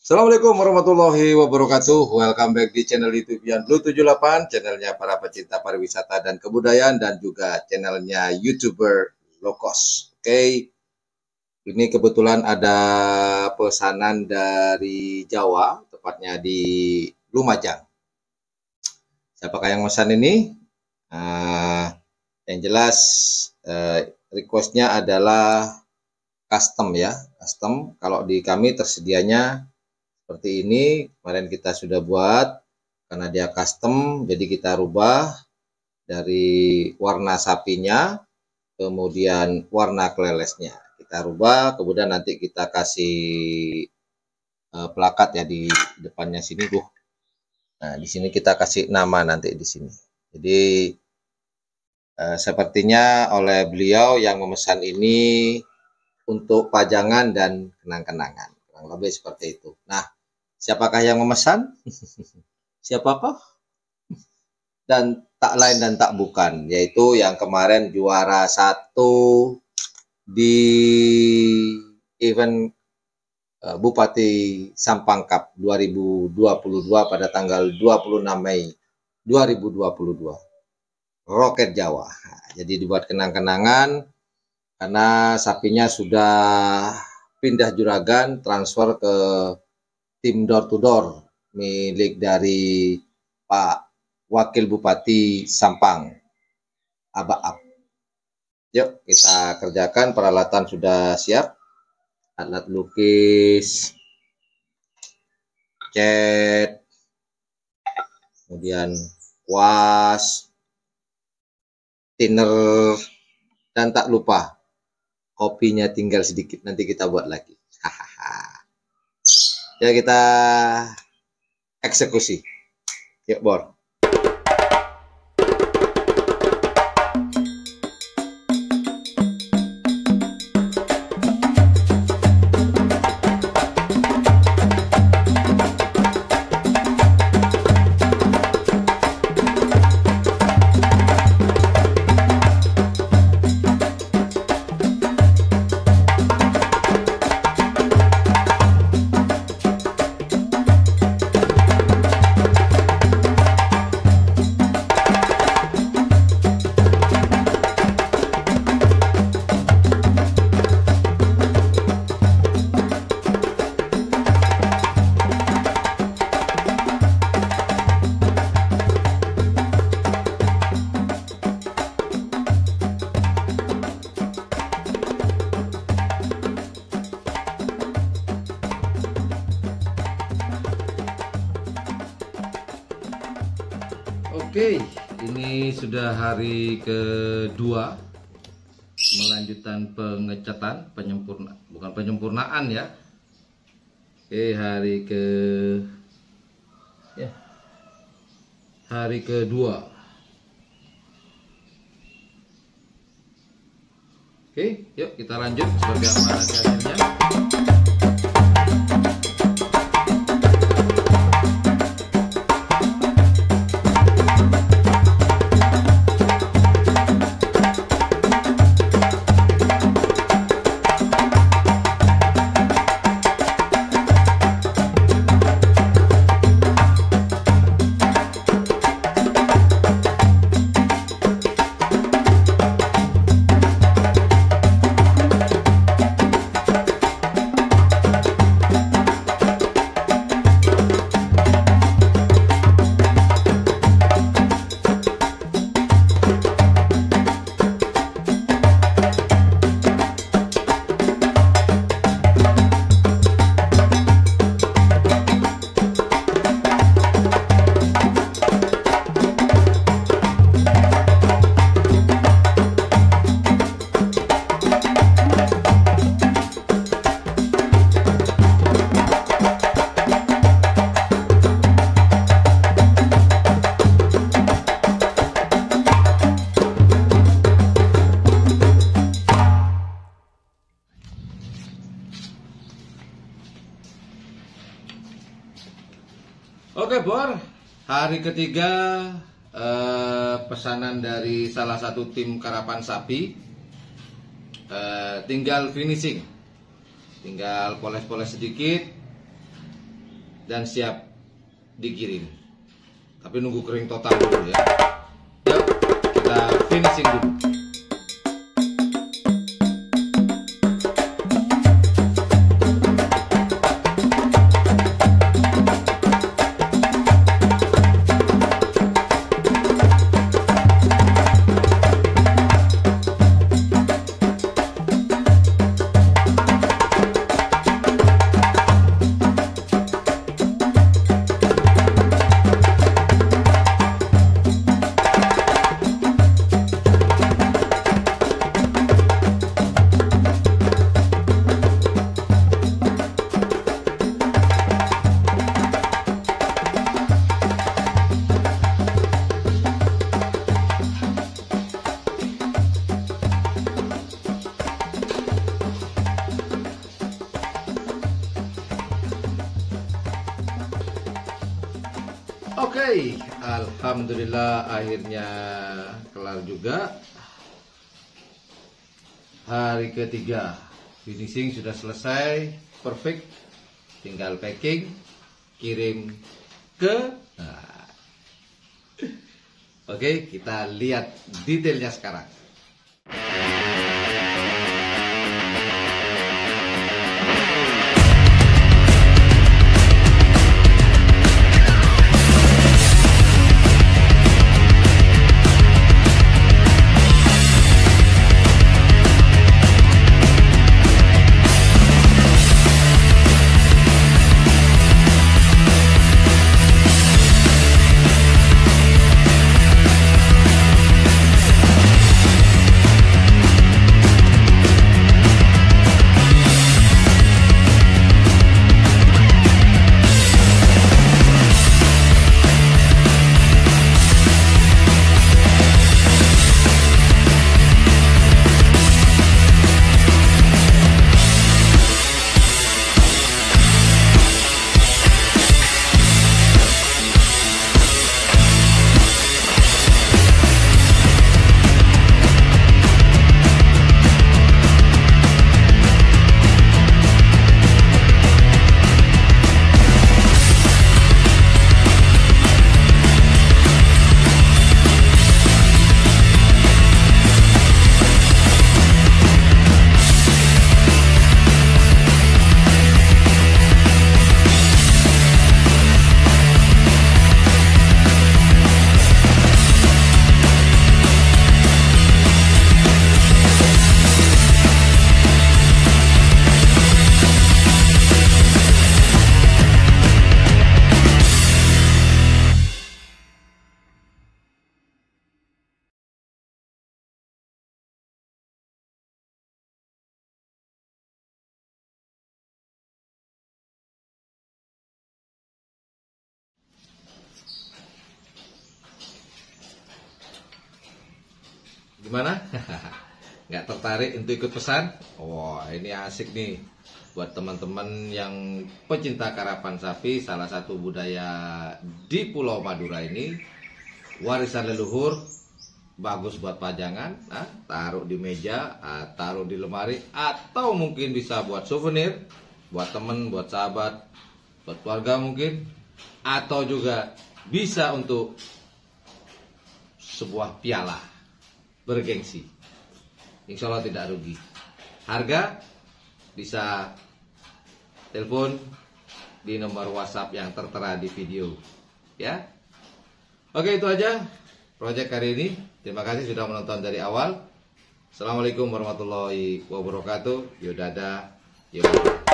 Assalamualaikum warahmatullahi wabarakatuh. Welcome back di channel YouTube Yan Blue 78, channelnya para pecinta pariwisata dan kebudayaan, dan juga channelnya YouTuber low cost. Oke, ini kebetulan ada pesanan dari Jawa, tepatnya di Lumajang. Siapakah yang pesan ini? Yang jelas requestnya adalah custom ya, custom. Kalau di kami tersedianya seperti ini, kemarin kita sudah buat, karena dia custom, jadi kita rubah dari warna sapinya, kemudian warna kelelesnya. Kita rubah, kemudian nanti kita kasih plakat ya di depannya sini, Bu. Nah, di sini kita kasih nama nanti di sini. Jadi sepertinya oleh beliau yang memesan ini untuk pajangan dan kenang-kenangan, kurang lebih seperti itu. Nah, siapakah yang memesan? Siapakah? Dan tak lain dan tak bukan, yaitu yang kemarin juara 1 di event Bupati Sampang Cup 2022 pada tanggal 26 Mei 2022. Roket Jawa. Jadi dibuat kenang-kenangan karena sapinya sudah pindah juragan, transfer ke tim door to door milik dari Pak Wakil Bupati Sampang, Abaab. Yuk kita kerjakan, peralatan sudah siap, alat lukis, cat, kemudian kuas, thinner, dan tak lupa kopinya tinggal sedikit, nanti kita buat lagi. Ya, kita eksekusi. Yuk, Bor. Oke, ini sudah hari kedua melanjutkan pengecatan, bukan penyempurnaan ya. Oke, hari kedua. Oke, yuk kita lanjut seperti apa hasilnya. Oke, Bor, hari ketiga pesanan dari salah satu tim karapan sapi, tinggal finishing, tinggal poles-poles sedikit, dan siap dikirim. Tapi nunggu kering total dulu ya. Yuk, kita finishing dulu. Oke, alhamdulillah akhirnya kelar juga. Hari ketiga finishing sudah selesai, perfect. Tinggal packing, kirim ke. Oke, kita lihat detailnya sekarang. Gimana? Nggak tertarik untuk ikut pesan? Wah, ini asik nih buat teman-teman yang pecinta karapan sapi. Salah satu budaya di Pulau Madura ini, warisan leluhur, bagus buat pajangan, taruh di meja, taruh di lemari, atau mungkin bisa buat souvenir, buat temen, buat sahabat, buat keluarga mungkin, atau juga bisa untuk sebuah piala bergengsi. Insya Allah tidak rugi. Harga bisa telepon di nomor WhatsApp yang tertera di video. Ya. Oke, itu aja proyek hari ini. Terima kasih sudah menonton dari awal. Assalamualaikum warahmatullahi wabarakatuh. Yodada. Yodada.